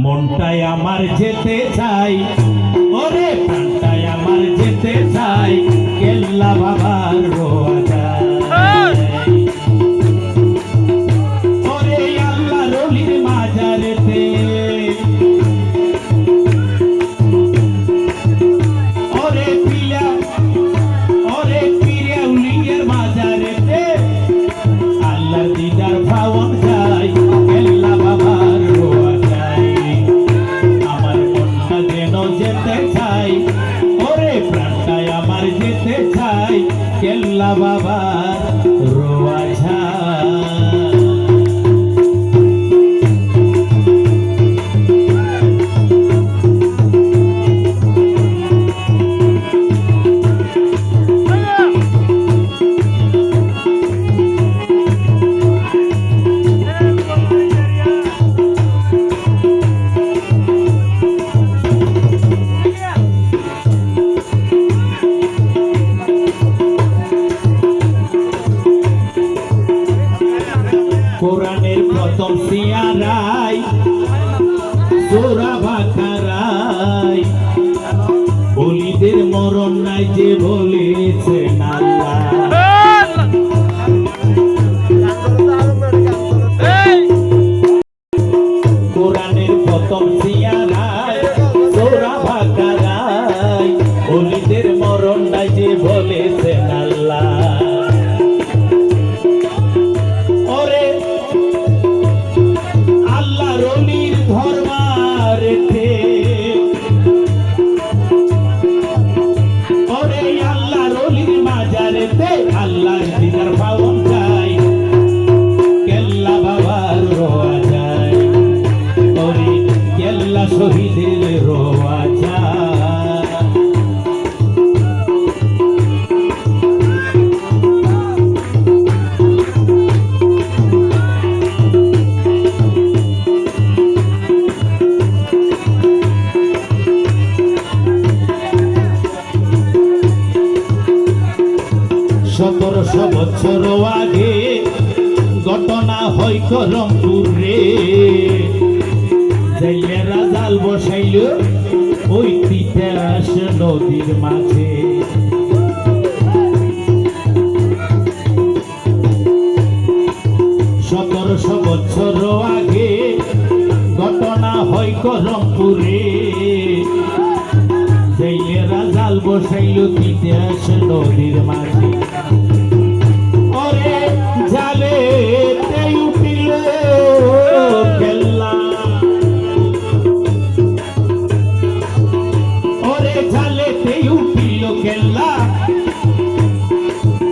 মনটাই আমার যেতে চাই, ওরে প্রাণটাই আমার যেতে চাই, কেল্লা বাবার রোয়া যায়। ওরে আল্লাহ রলির মাজারেতে, ওরে পিলা ওরে পিরিয়াউলিয়ের মাজারেতে, আল্লাহ দিদার পাওয়া যায়, কেল্লা বাবার রোয়া যায়। আমার মনটা যেন যেতে চাই, ওরে প্রাণটাই আমার যেতে চাই, কেল্লা বাবার রোয়া যায়। কোরআনের প্রথম সিয়ারাই সূরা বাকারাই, বলিদের মরণ নাই যে বলেছেন আল্লাহ। কোরআনের প্রথম সিয়ারাই সূরা বাকারাই, বলিদের মরণ নাই যে বলেছেন আল্লাহ। আল্লাহ দিদার পাওয়া যায়, কেল্লা বাবার রোয়া যায়, ওরে কেল্লা শহীদের রোয়া যায়। সতেরোশো বছর আগে ঘটনা হয় করমপুরে, জেলেরা জাল বসাইল ওই তিতাস নদীর মাঝে। সতেরোশো বছর আগে ঘটনা হয় করমপুরে, জেলেরা জাল বসাইল তিতাস নদীর মাঝে। ওরে জালেতে উঠিল কেল্লা, ওরে জালেতে উঠিল কেল্লা,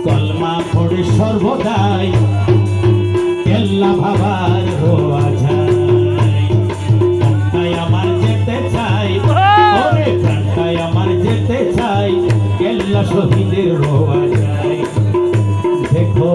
কলমা পড়ে সর্বদাই, কেল্লা বাবার রোয়া যায়। প্রাণটাই আমার যেতে চাই, ওরে প্রাণটাই আমার যেতে চাই, কেল্লা শহীদের রোয়া যায়। দেখো